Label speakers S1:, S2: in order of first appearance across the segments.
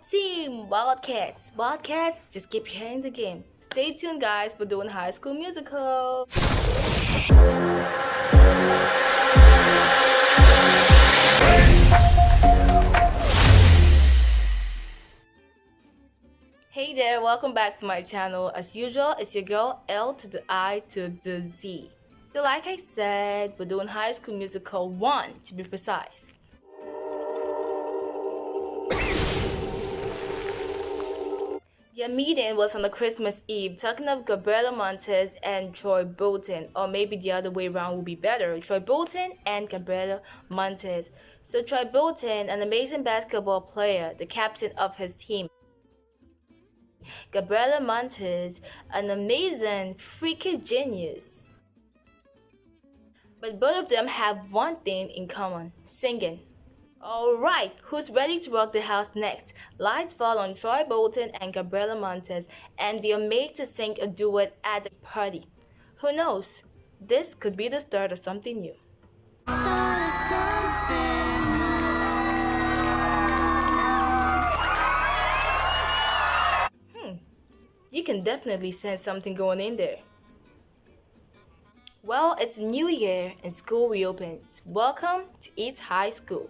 S1: Team Wildcats. Wildcats, just keep your hand in the game. Stay tuned, guys, for doing High School Musical. Hey there, welcome back to my channel. As usual, it's your girl L to the I to the Z. So like I said, we're doing High School Musical 1 to be precise. Their meeting was on the Christmas Eve, talking of Gabriela Montez and Troy Bolton, or maybe the other way around would be better. Troy Bolton and Gabriela Montez. So Troy Bolton, an amazing basketball player, the captain of his team. Gabriela Montez, an amazing freaking genius. But both of them have one thing in common: singing. Alright, who's ready to rock the house next? Lights fall on Troy Bolton and Gabriela Montez, and they are made to sing a duet at the party. Who knows? This could be the start of something new. You can definitely sense something going in there. Well, it's New Year and school reopens. Welcome to East High School.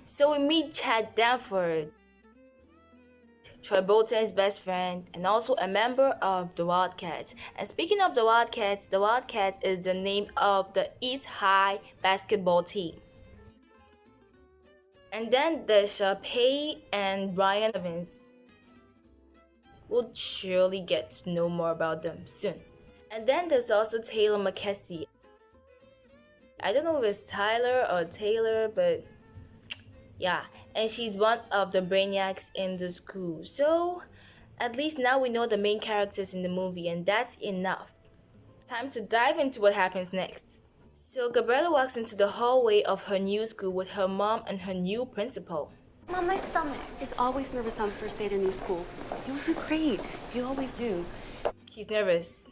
S1: So we meet Chad Danford, Troy Bolton's best friend, and also a member of the Wildcats. And speaking of the Wildcats is the name of the East High basketball team. And then there's Sharpay and Ryan Evans. We'll surely get to know more about them soon. And then there's also Taylor McKessie. I don't know if it's Tyler or Taylor, but yeah. And she's one of the brainiacs in the school. So at least now we know the main characters in the movie, and that's enough. Time to dive into what happens next. So Gabriela walks into the hallway of her new school with her mom and her new principal.
S2: Mom, my stomach. It's always nervous on first day to new school. You'll do great. You always do.
S1: She's nervous.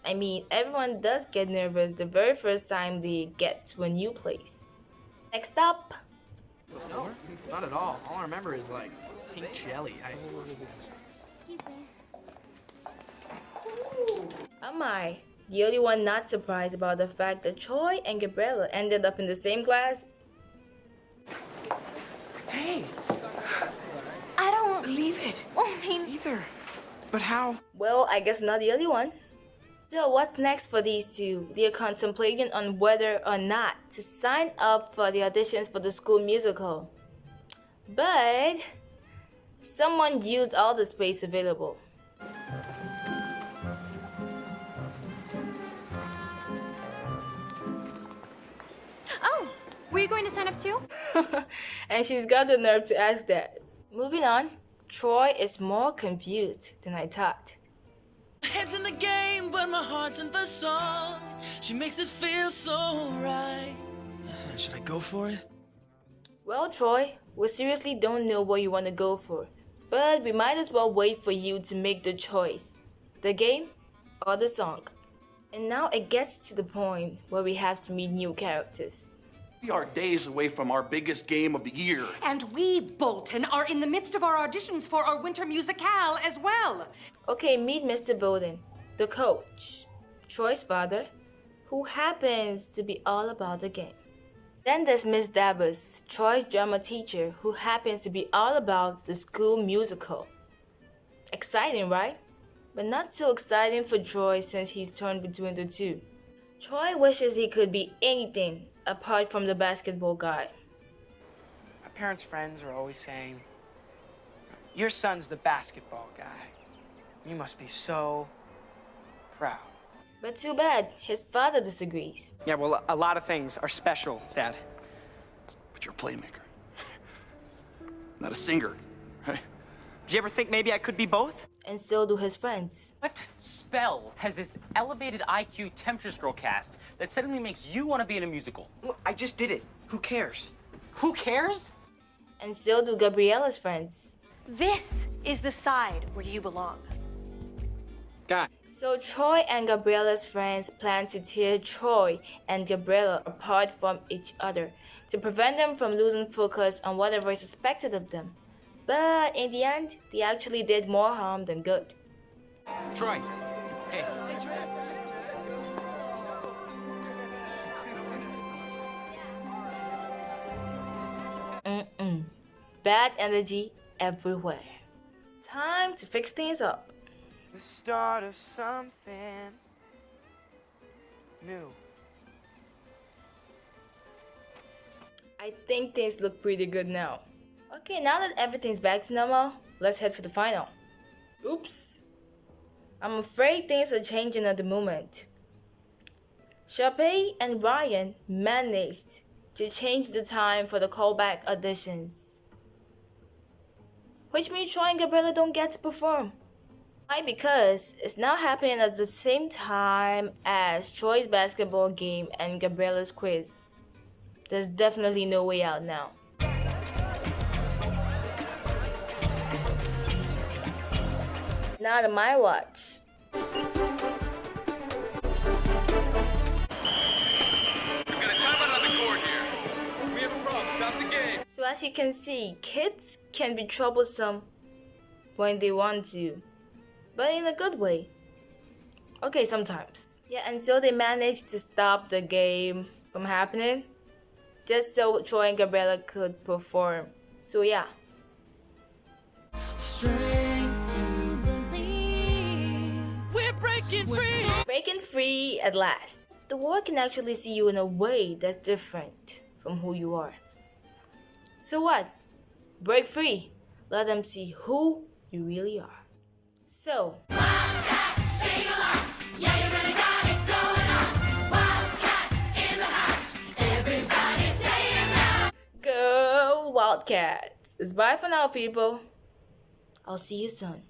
S1: I mean, everyone does get nervous the very first time they get to a new place. Next up.
S3: No, not at all. All I remember is like pink jelly.
S2: Excuse me.
S1: Am I the only one not surprised about the fact that Troy and Gabriela ended up in the same class?
S3: Hey,
S2: I don't
S3: believe it. Either. But how?
S1: Well, I guess not the only one. So what's next for these two? They are contemplating on whether or not to sign up for the auditions for the school musical. But someone used all the space available.
S2: Oh, were you going to sign up too?
S1: And she's got the nerve to ask that. Moving on, Troy is more confused than I thought.
S4: Head's in the game, but my heart's in the song. She makes this feel so right. Should I go for it?
S1: Well, Troy, we seriously don't know what you want to go for, but we might as well wait for you to make the choice. The game or the song. And now it gets to the point where we have to meet new characters.
S5: We are days away from our biggest game of the year.
S6: And we, Bolton, are in the midst of our auditions for our winter musicale as well.
S1: Okay, meet Mr. Bolton, the coach, Troy's father, who happens to be all about the game. Then there's Miss Dabbers, Troy's drama teacher, who happens to be all about the school musical. Exciting, right? But not so exciting for Troy since he's torn between the two. Troy wishes he could be anything apart from the basketball guy.
S3: My parents' friends are always saying, your son's the basketball guy. You must be so proud.
S1: But too bad, his father disagrees.
S3: Yeah, well, a lot of things are special, Dad.
S5: But you're a playmaker, not a singer. Hey,
S3: Did you ever think maybe I could be both?
S1: And so do his friends.
S7: What spell has this elevated IQ temptress girl cast that suddenly makes you want to be in a musical?
S3: Look, I just did it. Who cares?
S7: Who cares?
S1: And so do Gabriela's friends.
S6: This is the side where you belong.
S3: Guy.
S1: So Troy and Gabriella's friends plan to tear Troy and Gabriella apart from each other to prevent them from losing focus on whatever is expected of them. But in the end, they actually did more harm than good.
S7: Troy, hey.
S1: Bad energy everywhere. Time to fix things up.
S3: The start of something new.
S1: I think things look pretty good now. Okay, now that everything's back to normal, let's head for the final. Oops. I'm afraid things are changing at the moment. Sharpay and Ryan managed to change the time for the callback auditions, which means Troy and Gabriella don't get to perform. Why? Because it's now happening at the same time as Troy's basketball game and Gabriella's quiz. There's definitely no way out now. Not on my watch.
S8: We've got a timeout on the court here. We have a problem. Stop the game.
S1: So as you can see, kids can be troublesome when they want to, but in a good way. Okay, sometimes. Yeah, and so they managed to stop the game from happening just so Troy and Gabriella could perform. So yeah.
S4: Strength to believe we're breaking free.
S1: Breaking free at last. The world can actually see you in a way that's different from who you are. So what? Break free. Let them see who you really are. So,
S4: Wildcats, sing along. Yeah, you really got it going on. Wildcats in the house. Everybody say it now.
S1: go Wildcats. It's bye for now, people. I'll see you soon.